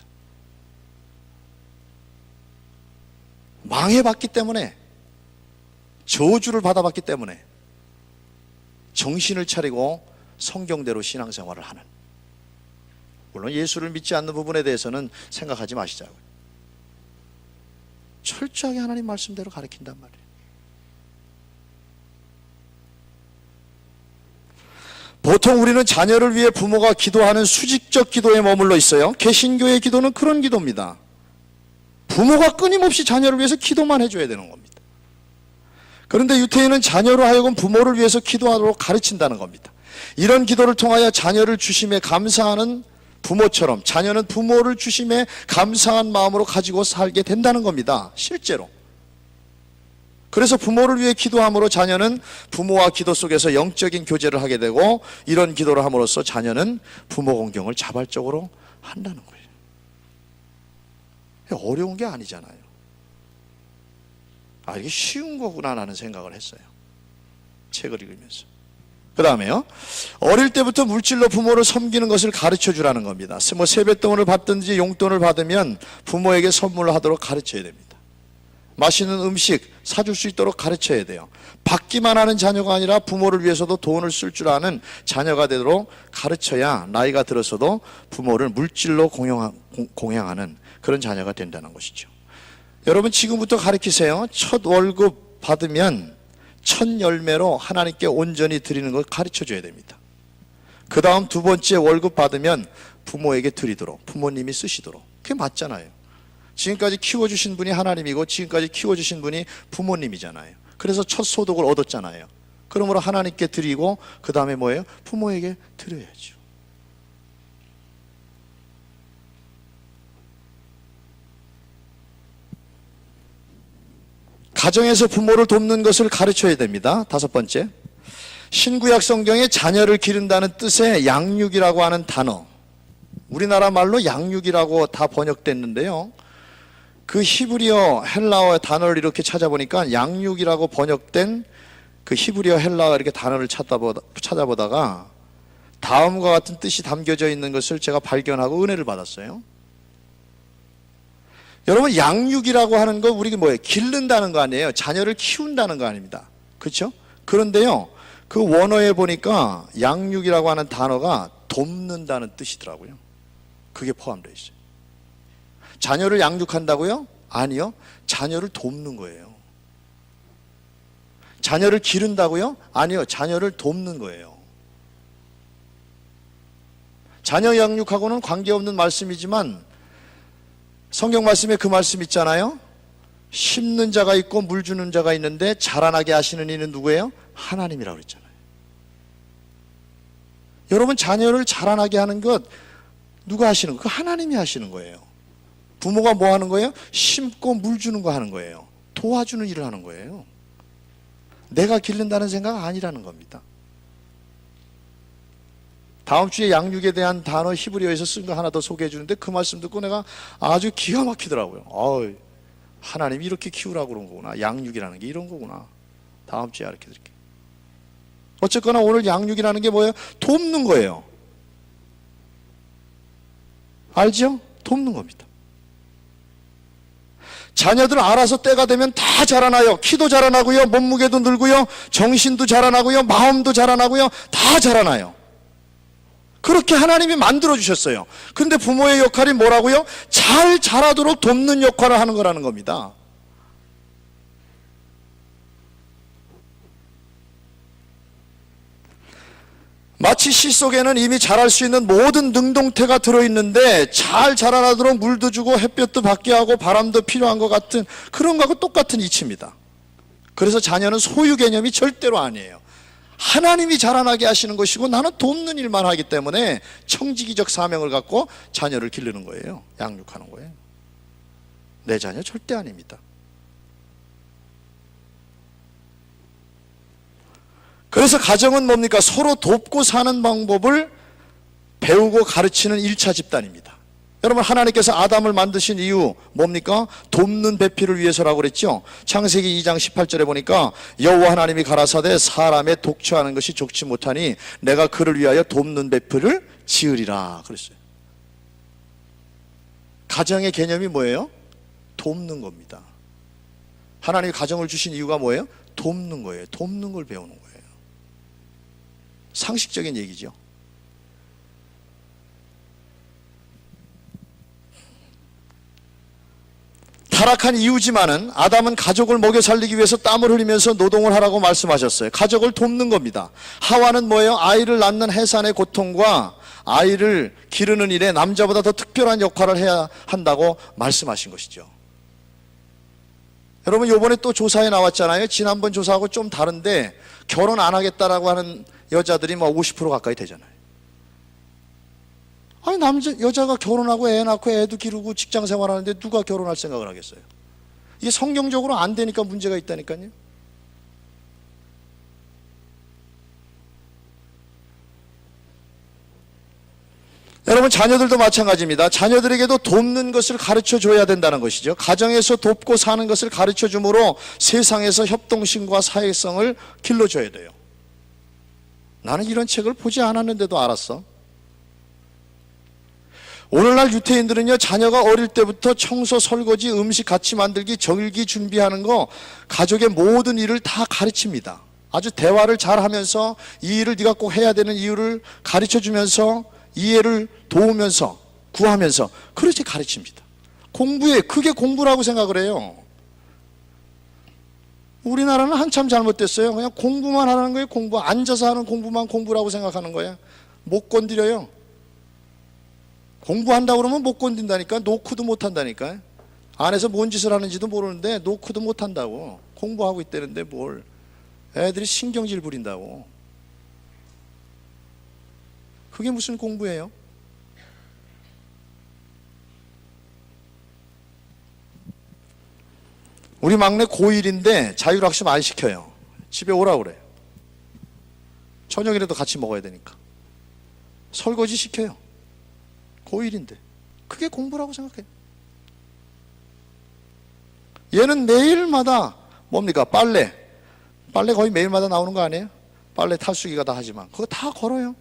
망해봤기 때문에, 저주를 받아봤기 때문에 정신을 차리고 성경대로 신앙생활을 하는, 물론 예수를 믿지 않는 부분에 대해서는 생각하지 마시자고요. 철저하게 하나님 말씀대로 가르친단 말이에요. 보통 우리는 자녀를 위해 부모가 기도하는 수직적 기도에 머물러 있어요. 개신교의 기도는 그런 기도입니다. 부모가 끊임없이 자녀를 위해서 기도만 해줘야 되는 겁니다. 그런데 유태인은 자녀로 하여금 부모를 위해서 기도하도록 가르친다는 겁니다. 이런 기도를 통하여 자녀를 주심에 감사하는 부모처럼 자녀는 부모를 주심에 감사한 마음으로 가지고 살게 된다는 겁니다. 실제로. 그래서 부모를 위해 기도함으로 자녀는 부모와 기도 속에서 영적인 교제를 하게 되고, 이런 기도를 함으로써 자녀는 부모 공경을 자발적으로 한다는 거예요. 어려운 게 아니잖아요. 이게 쉬운 거구나 라는 생각을 했어요. 책을 읽으면서. 그 다음에요, 어릴 때부터 물질로 부모를 섬기는 것을 가르쳐 주라는 겁니다. 세뱃돈을 받든지 용돈을 받으면 부모에게 선물을 하도록 가르쳐야 됩니다. 맛있는 음식 사줄 수 있도록 가르쳐야 돼요. 받기만 하는 자녀가 아니라 부모를 위해서도 돈을 쓸 줄 아는 자녀가 되도록 가르쳐야 나이가 들어서도 부모를 물질로 공양하는 그런 자녀가 된다는 것이죠. 여러분 지금부터 가르치세요. 첫 월급 받으면 첫 열매로 하나님께 온전히 드리는 걸 가르쳐줘야 됩니다. 그 다음 두 번째 월급 받으면 부모에게 드리도록, 부모님이 쓰시도록. 그게 맞잖아요. 지금까지 키워주신 분이 하나님이고 지금까지 키워주신 분이 부모님이잖아요. 그래서 첫 소득을 얻었잖아요. 그러므로 하나님께 드리고 그 다음에 뭐예요? 부모에게 드려야죠. 가정에서 부모를 돕는 것을 가르쳐야 됩니다. 다섯 번째, 신구약 성경에 자녀를 기른다는 뜻의 양육이라고 하는 단어, 우리나라 말로 양육이라고 다 번역됐는데요, 그 히브리어 헬라어 단어를 이렇게 찾아보니까 양육이라고 번역된 그 히브리어 헬라어 이렇게 단어를 찾아보다가 다음과 같은 뜻이 담겨져 있는 것을 제가 발견하고 은혜를 받았어요. 여러분 양육이라고 하는 거 우리가 뭐예요? 기른다는 거 아니에요? 자녀를 키운다는 거 아닙니다. 그렇죠? 그런데요, 그 원어에 보니까 양육이라고 하는 단어가 돕는다는 뜻이더라고요. 그게 포함되어 있어요. 자녀를 양육한다고요? 아니요. 자녀를 돕는 거예요. 자녀를 기른다고요? 아니요. 자녀를 돕는 거예요. 자녀 양육하고는 관계없는 말씀이지만 성경 말씀에 그 말씀 있잖아요. 심는 자가 있고 물 주는 자가 있는데 자라나게 하시는 이는 누구예요? 하나님이라고 그랬잖아요. 여러분 자녀를 자라나게 하는 것 누가 하시는 거예요? 그 하나님이 하시는 거예요. 부모가 뭐 하는 거예요? 심고 물 주는 거 하는 거예요. 도와주는 일을 하는 거예요. 내가 기른다는 생각 아니라는 겁니다. 다음 주에 양육에 대한 단어 히브리어에서 쓴 거 하나 더 소개해 주는데 그 말씀 듣고 내가 아주 기가 막히더라고요. 하나님이 이렇게 키우라고 그런 거구나. 양육이라는 게 이런 거구나. 다음 주에 알려 드릴게요. 어쨌거나 오늘 양육이라는 게 뭐예요? 돕는 거예요. 알죠? 돕는 겁니다. 자녀들 알아서 때가 되면 다 자라나요. 키도 자라나고요, 몸무게도 늘고요, 정신도 자라나고요, 마음도 자라나고요, 다 자라나요. 그렇게 하나님이 만들어 주셨어요. 근데 부모의 역할이 뭐라고요? 잘 자라도록 돕는 역할을 하는 거라는 겁니다. 마치 씨 속에는 이미 자랄 수 있는 모든 능동태가 들어있는데 잘 자라나도록 물도 주고 햇볕도 받게 하고 바람도 필요한 것 같은 그런 거하고 똑같은 이치입니다. 그래서 자녀는 소유 개념이 절대로 아니에요. 하나님이 자라나게 하시는 것이고 나는 돕는 일만 하기 때문에 청지기적 사명을 갖고 자녀를 기르는 거예요. 양육하는 거예요. 내 자녀 절대 아닙니다. 그래서 가정은 뭡니까? 서로 돕고 사는 방법을 배우고 가르치는 1차 집단입니다. 여러분 하나님께서 아담을 만드신 이유 뭡니까? 돕는 배필을 위해서라고 그랬죠. 창세기 2장 18절에 보니까 여호와 하나님이 가라사대 사람의 독처하는 것이 좋지 못하니 내가 그를 위하여 돕는 배필을 지으리라 그랬어요. 가정의 개념이 뭐예요? 돕는 겁니다. 하나님이 가정을 주신 이유가 뭐예요? 돕는 거예요. 돕는 걸 배우는 거예요. 상식적인 얘기죠. 타락한 이유지만은 아담은 가족을 먹여 살리기 위해서 땀을 흘리면서 노동을 하라고 말씀하셨어요. 가족을 돕는 겁니다. 하와는 뭐예요? 아이를 낳는 해산의 고통과 아이를 기르는 일에 남자보다 더 특별한 역할을 해야 한다고 말씀하신 것이죠. 여러분 이번에 또 조사에 나왔잖아요. 지난번 조사하고 좀 다른데 결혼 안 하겠다라고 하는 여자들이 뭐 50% 가까이 되잖아요. 아니 여자가 결혼하고 애 낳고 애도 기르고 직장 생활하는데 누가 결혼할 생각을 하겠어요? 이게 성경적으로 안 되니까 문제가 있다니까요. 여러분 자녀들도 마찬가지입니다. 자녀들에게도 돕는 것을 가르쳐 줘야 된다는 것이죠. 가정에서 돕고 사는 것을 가르쳐 줌으로 세상에서 협동심과 사회성을 길러줘야 돼요. 나는 이런 책을 보지 않았는데도 알았어. 오늘날 유태인들은요, 자녀가 어릴 때부터 청소, 설거지, 음식 같이 만들기, 절기 준비하는 거, 가족의 모든 일을 다 가르칩니다. 아주 대화를 잘 하면서 이 일을 네가 꼭 해야 되는 이유를 가르쳐 주면서 이해를 도우면서 구하면서 그렇게 가르칩니다. 공부에, 그게 공부라고 생각을 해요. 우리나라는 한참 잘못됐어요. 그냥 공부만 하는 거예요. 공부. 앉아서 하는 공부만 공부라고 생각하는 거예요. 못 건드려요. 공부한다고 그러면 못 건든다니까. 노크도 못 한다니까. 안에서 뭔 짓을 하는지도 모르는데 노크도 못 한다고. 공부하고 있다는데 뭘. 애들이 신경질 부린다고. 그게 무슨 공부예요? 우리 막내 고1인데 자율학습 안 시켜요. 집에 오라고 그래요. 저녁이라도 같이 먹어야 되니까. 설거지 시켜요. 고1인데. 그게 공부라고 생각해요. 얘는 매일마다 뭡니까? 빨래 거의 매일마다 나오는 거 아니에요? 빨래 탈수기가 다 하지만 그거 다 걸어요.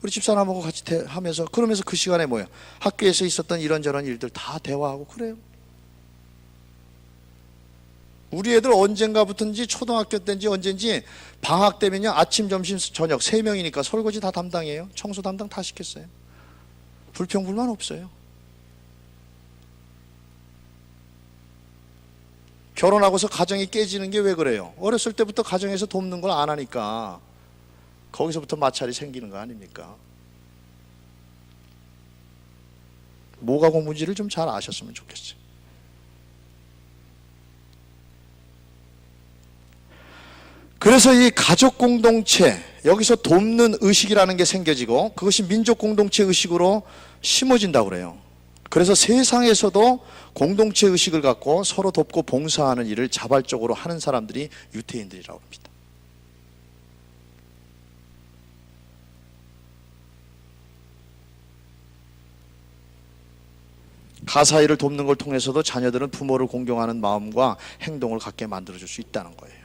우리 집사람하고 같이 하면서, 그러면서 그 시간에 뭐예요? 학교에서 있었던 이런저런 일들 다 대화하고 그래요. 우리 애들 언젠가부터인지 초등학교 때인지 언젠지 방학 때면요, 아침, 점심, 저녁 3명이니까 설거지 다 담당해요. 청소 담당 다 시켰어요. 불평불만 없어요. 결혼하고서 가정이 깨지는 게 왜 그래요? 어렸을 때부터 가정에서 돕는 걸 안 하니까 거기서부터 마찰이 생기는 거 아닙니까? 뭐가 공부인지를 좀 잘 아셨으면 좋겠어요. 그래서 이 가족 공동체, 여기서 돕는 의식이라는 게 생겨지고 그것이 민족 공동체 의식으로 심어진다고 그래요. 그래서 세상에서도 공동체 의식을 갖고 서로 돕고 봉사하는 일을 자발적으로 하는 사람들이 유태인들이라고 합니다. 가사일을 돕는 걸 통해서도 자녀들은 부모를 공경하는 마음과 행동을 갖게 만들어줄 수 있다는 거예요.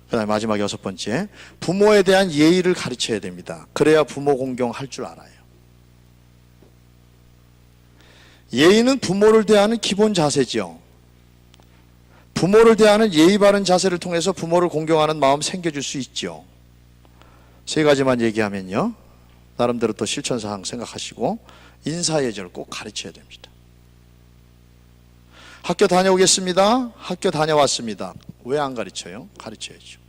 그 다음에 마지막 6번째, 부모에 대한 예의를 가르쳐야 됩니다. 그래야 부모 공경할 줄 알아요. 예의는 부모를 대하는 기본 자세죠. 부모를 대하는 예의 바른 자세를 통해서 부모를 공경하는 마음 생겨줄 수 있죠. 3가지만 얘기하면요, 나름대로 또 실천사항 생각하시고 인사예절을 꼭 가르쳐야 됩니다. 학교 다녀오겠습니다. 학교 다녀왔습니다. 왜 안 가르쳐요? 가르쳐야죠.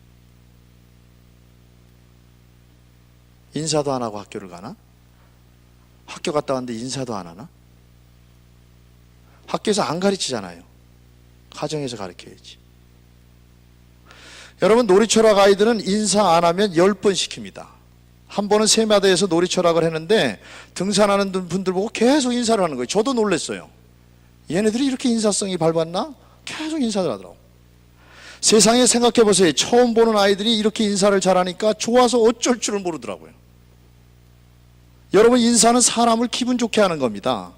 인사도 안 하고 학교를 가나? 학교 갔다 왔는데 인사도 안 하나? 학교에서 안 가르치잖아요. 가정에서 가르쳐야지. 여러분, 놀이철학 아이들은 인사 안 하면 10번 시킵니다. 한 번은 세마다에서 놀이철학을 했는데 등산하는 분들 보고 계속 인사를 하는 거예요. 저도 놀랐어요. 얘네들이 이렇게 인사성이 밟았나? 계속 인사를 하더라고. 세상에 생각해 보세요. 처음 보는 아이들이 이렇게 인사를 잘하니까 좋아서 어쩔 줄을 모르더라고요. 여러분, 인사는 사람을 기분 좋게 하는 겁니다.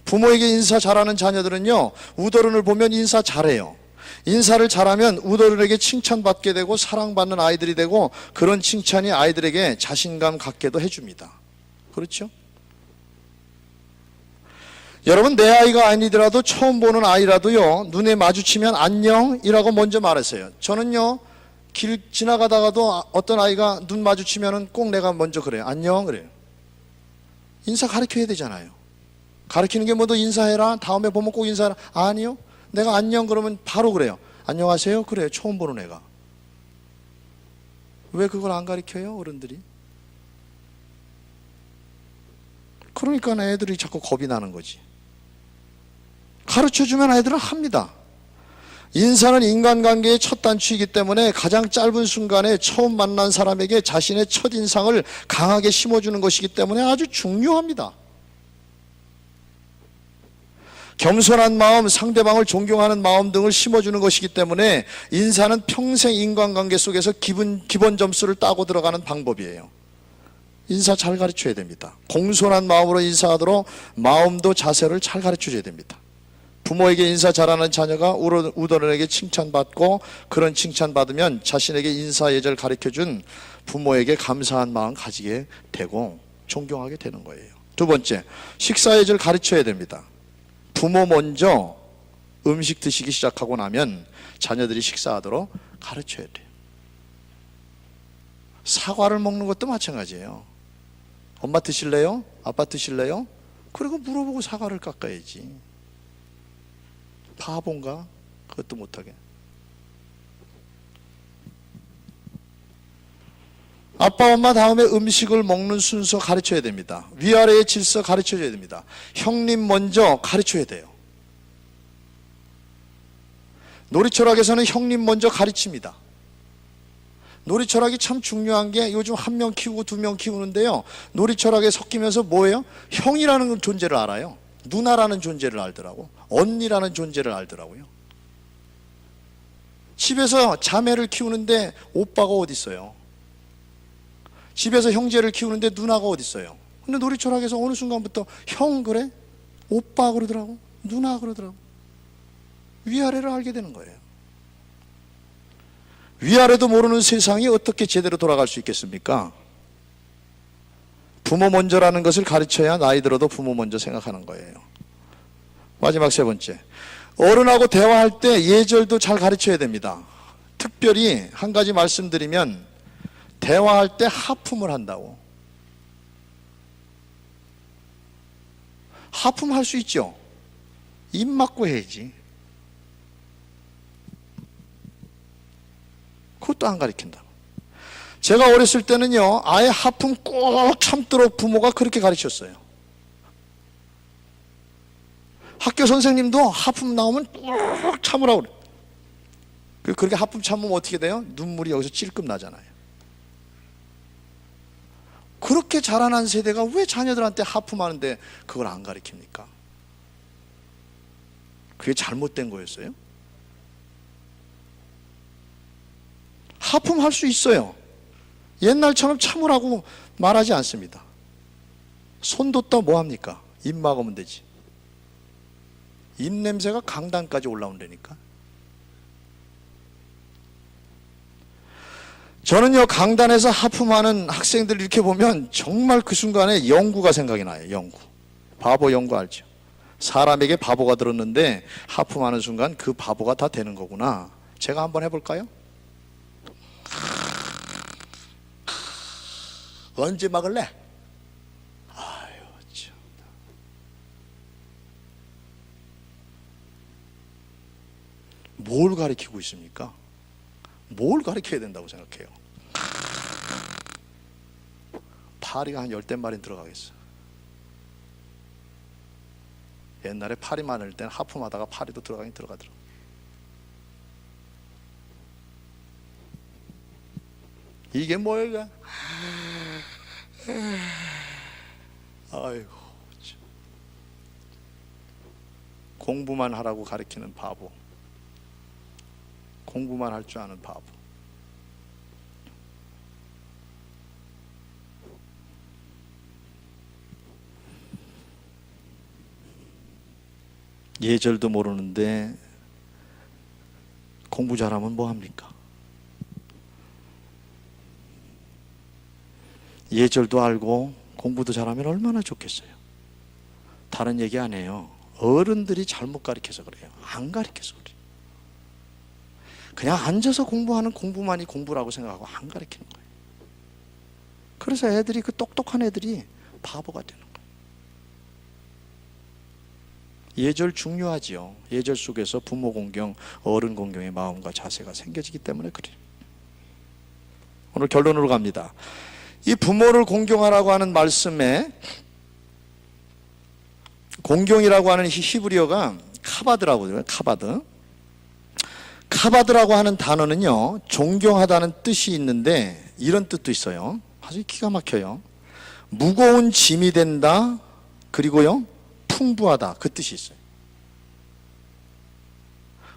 부모에게 인사 잘하는 자녀들은요, 우더른을 보면 인사 잘해요. 인사를 잘하면 우더른에게 칭찬받게 되고 사랑받는 아이들이 되고, 그런 칭찬이 아이들에게 자신감 갖게도 해줍니다. 그렇죠? 여러분, 내 아이가 아니더라도 처음 보는 아이라도요, 눈에 마주치면 안녕이라고 먼저 말했어요. 저는요, 길 지나가다가도 어떤 아이가 눈 마주치면 꼭 내가 먼저 그래요. 안녕 그래요. 인사 가르쳐야 되잖아요. 가르치는 게 뭐 너 인사해라, 다음에 보면 꼭 인사해라. 아니요, 내가 안녕 그러면 바로 그래요. 안녕하세요 그래요. 처음 보는 애가. 왜 그걸 안 가르쳐요, 어른들이? 그러니까 애들이 자꾸 겁이 나는 거지. 가르쳐주면 아이들은 합니다. 인사는 인간관계의 첫 단추이기 때문에 가장 짧은 순간에 처음 만난 사람에게 자신의 첫인상을 강하게 심어주는 것이기 때문에 아주 중요합니다. 겸손한 마음, 상대방을 존경하는 마음 등을 심어주는 것이기 때문에 인사는 평생 인간관계 속에서 기본 점수를 따고 들어가는 방법이에요. 인사 잘 가르쳐야 됩니다. 공손한 마음으로 인사하도록 마음도 자세를 잘 가르쳐줘야 됩니다. 부모에게 인사 잘하는 자녀가 우더른에게 칭찬받고, 그런 칭찬받으면 자신에게 인사예절 가르쳐준 부모에게 감사한 마음 가지게 되고 존경하게 되는 거예요. 두 번째, 식사 예절 가르쳐야 됩니다. 부모 먼저 음식 드시기 시작하고 나면 자녀들이 식사하도록 가르쳐야 돼요. 사과를 먹는 것도 마찬가지예요. 엄마 드실래요? 아빠 드실래요? 그리고 물어보고 사과를 깎아야지. 바본가? 그것도 못하게. 아빠 엄마 다음에 음식을 먹는 순서 가르쳐야 됩니다. 위아래의 질서 가르쳐줘야 됩니다. 형님 먼저 가르쳐야 돼요. 놀이철학에서는 형님 먼저 가르칩니다. 놀이철학이 참 중요한 게 요즘 한 명 키우고 두 명 키우는데요, 놀이철학에 섞이면서 뭐예요? 형이라는 존재를 알아요. 누나라는 존재를 알더라고. 언니라는 존재를 알더라고요. 집에서 자매를 키우는데 오빠가 어디 있어요? 집에서 형제를 키우는데 누나가 어디 있어요? 근데 놀이철학에서 어느 순간부터 형 그래? 오빠 그러더라고. 누나 그러더라고. 위아래를 알게 되는 거예요. 위아래도 모르는 세상이 어떻게 제대로 돌아갈 수 있겠습니까? 부모 먼저라는 것을 가르쳐야 나이 들어도 부모 먼저 생각하는 거예요. 마지막 세 번째, 어른하고 대화할 때 예절도 잘 가르쳐야 됩니다. 특별히 한 가지 말씀드리면, 대화할 때 하품을 한다고. 하품할 수 있죠? 입 막고 해야지. 그것도 안 가르친다. 제가 어렸을 때는요, 아예 하품 꼭 참도록 부모가 그렇게 가르쳤어요. 학교 선생님도 하품 나오면 꼭 참으라고 그래. 그렇게 하품 참으면 어떻게 돼요? 눈물이 여기서 찔끔 나잖아요. 그렇게 자라난 세대가 왜 자녀들한테 하품하는데 그걸 안 가르칩니까? 그게 잘못된 거였어요? 하품할 수 있어요. 옛날처럼 참으라고 말하지 않습니다. 손 뒀다 뭐합니까? 입 막으면 되지. 입 냄새가 강단까지 올라온다니까. 저는요, 강단에서 하품하는 학생들 이렇게 보면 정말 그 순간에 영구가 생각이 나요. 영구. 바보 영구 알죠? 사람에게 바보가 들었는데 하품하는 순간 그 바보가 다 되는 거구나. 제가 한번 해볼까요? 언제 막을래? 아유, 참. 뭘 가르치고 있습니까? 뭘 가르쳐야 된다고 생각해요? 파리가 한 10대 들어가겠어. 옛날에 파리 많을 때는 하품하다가 파리도 들어가긴 들어가더라고. 이게 뭐야 이게? 아이고, 참. 공부만 하라고 가르치는 바보. 공부만 할 줄 아는 바보. 예절도 모르는데 공부 잘하면 뭐합니까? 예절도 알고 공부도 잘하면 얼마나 좋겠어요. 다른 얘기 안 해요. 어른들이 잘못 가르쳐서 그래요. 안 가르쳐서 그래요. 그냥 앉아서 공부하는 공부만이 공부라고 생각하고 안 가르치는 거예요. 그래서 애들이, 그 똑똑한 애들이 바보가 되는 거예요. 예절 중요하지요. 예절 속에서 부모 공경, 어른 공경의 마음과 자세가 생겨지기 때문에 그래요. 오늘 결론으로 갑니다. 이 부모를 공경하라고 하는 말씀에 공경이라고 하는 히브리어가 카바드라고 그래요. 카바드라고 하는 단어는요, 존경하다는 뜻이 있는데 이런 뜻도 있어요. 아주 기가 막혀요. 무거운 짐이 된다, 그리고요 풍부하다, 그 뜻이 있어요.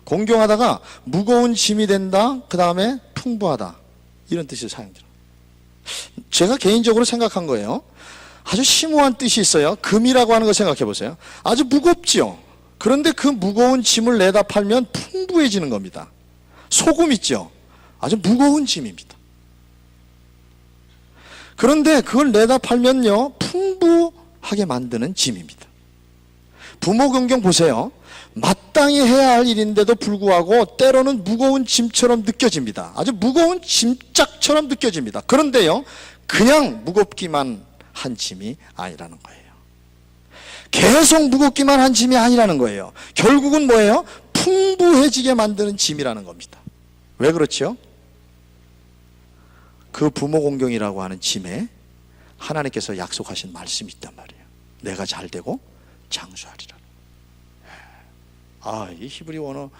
공경하다가 무거운 짐이 된다, 그 다음에 풍부하다, 이런 뜻이 사용돼요. 제가 개인적으로 생각한 거예요. 아주 심오한 뜻이 있어요. 금이라고 하는 거 생각해 보세요. 아주 무겁죠. 그런데 그 무거운 짐을 내다 팔면 풍부해지는 겁니다. 소금 있죠. 아주 무거운 짐입니다. 그런데 그걸 내다 팔면요, 하게 만드는 짐입니다. 부모 공경 보세요. 마땅히 해야 할 일인데도 불구하고 때로는 무거운 짐처럼 느껴집니다. 아주 무거운 짐짝처럼 느껴집니다. 그런데요, 그냥 무겁기만 한 짐이 아니라는 거예요. 계속 무겁기만 한 짐이 아니라는 거예요. 결국은 뭐예요? 풍부해지게 만드는 짐이라는 겁니다. 왜 그렇죠? 그 부모 공경이라고 하는 짐에 하나님께서 약속하신 말씀이 있단 말이에요. 내가 잘되고 장수하리라. 이 히브리 원어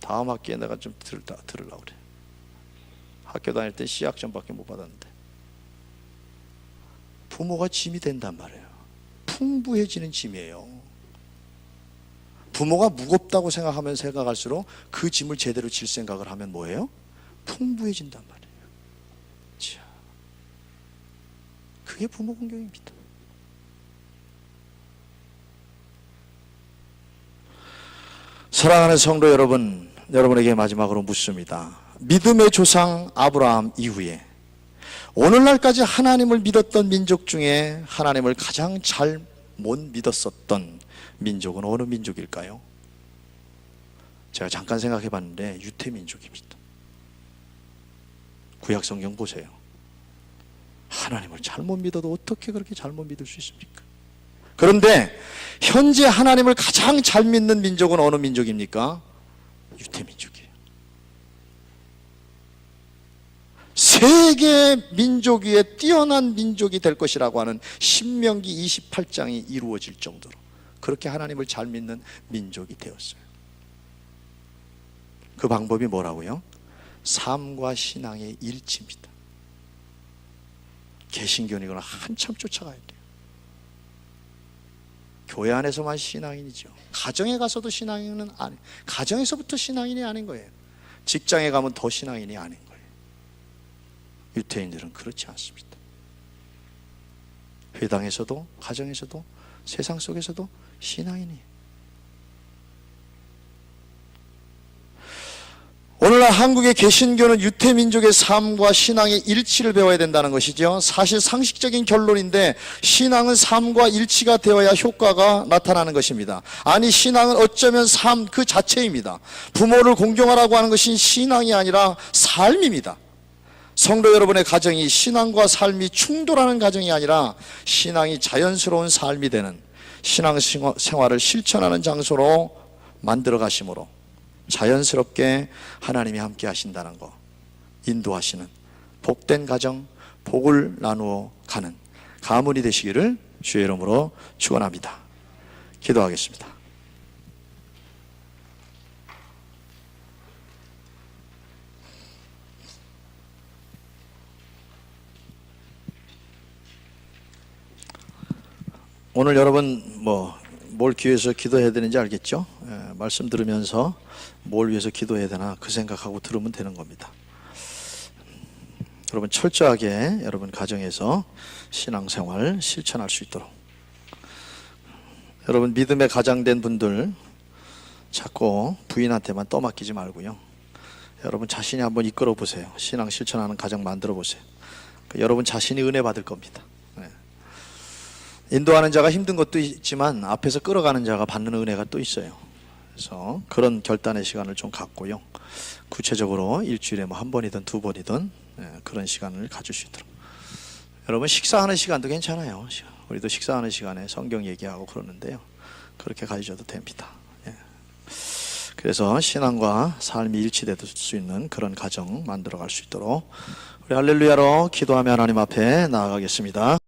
다음 학기에 내가 좀 들으려고 그래. 학교 다닐 때 C학점밖에 못 받았는데. 부모가 짐이 된단 말이에요. 풍부해지는 짐이에요. 부모가 무겁다고 생각할수록 그 짐을 제대로 질 생각을 하면 뭐예요? 풍부해진단 말이에요. 자, 그게 부모 공경입니다. 사랑하는 성도 여러분, 여러분에게 마지막으로 묻습니다. 믿음의 조상 아브라함 이후에 오늘날까지 하나님을 믿었던 민족 중에 하나님을 가장 잘 못 믿었었던 민족은 어느 민족일까요? 제가 잠깐 생각해 봤는데 유태민족입니다. 구약성경 보세요. 하나님을 잘못 믿어도 어떻게 그렇게 잘못 믿을 수 있습니까? 그런데 현재 하나님을 가장 잘 믿는 민족은 어느 민족입니까? 유태민족이에요. 세계 민족 위에 뛰어난 민족이 될 것이라고 하는 신명기 28장이 이루어질 정도로 그렇게 하나님을 잘 믿는 민족이 되었어요. 그 방법이 뭐라고요? 삶과 신앙의 일치입니다. 개신교니거나 한참 쫓아가야 돼요. 교회 안에서만 신앙인이죠. 가정에 가서도 신앙인은 아니, 가정에서부터 신앙인이 아닌 거예요. 직장에 가면 더 신앙인이 아닌 거예요. 유태인들은 그렇지 않습니다. 회당에서도, 가정에서도, 세상 속에서도 신앙인이에요. 오늘날 한국의 개신교는 유태민족의 삶과 신앙의 일치를 배워야 된다는 것이죠. 사실 상식적인 결론인데 신앙은 삶과 일치가 되어야 효과가 나타나는 것입니다. 아니, 신앙은 어쩌면 삶 그 자체입니다. 부모를 공경하라고 하는 것이 신앙이 아니라 삶입니다. 성도 여러분의 가정이 신앙과 삶이 충돌하는 가정이 아니라 신앙이 자연스러운 삶이 되는 신앙 생활을 실천하는 장소로 만들어 가심으로 자연스럽게 하나님이 함께 하신다는 것, 인도하시는 복된 가정, 복을 나누어 가는 가문이 되시기를 주의 이름으로 축원합니다. 기도하겠습니다. 오늘 여러분 뭘 위해서 기도해야 되는지 알겠죠? 말씀 들으면서 뭘 위해서 기도해야 되나 그 생각하고 들으면 되는 겁니다. 여러분 철저하게 여러분 가정에서 신앙생활 실천할 수 있도록, 여러분 믿음에 가장된 분들 자꾸 부인한테만 떠맡기지 말고요. 여러분 자신이 한번 이끌어 보세요. 신앙 실천하는 가정 만들어 보세요. 여러분 자신이 은혜 받을 겁니다. 인도하는 자가 힘든 것도 있지만 앞에서 끌어가는 자가 받는 은혜가 또 있어요. 그래서 그런 결단의 시간을 좀 갖고요. 구체적으로 일주일에 한 번이든 두 번이든 그런 시간을 가질 수 있도록. 여러분 식사하는 시간도 괜찮아요. 우리도 식사하는 시간에 성경 얘기하고 그러는데요. 그렇게 가지셔도 됩니다. 그래서 신앙과 삶이 일치될 수 있는 그런 가정 만들어 갈 수 있도록 우리 할렐루야로 기도하며 하나님 앞에 나아가겠습니다.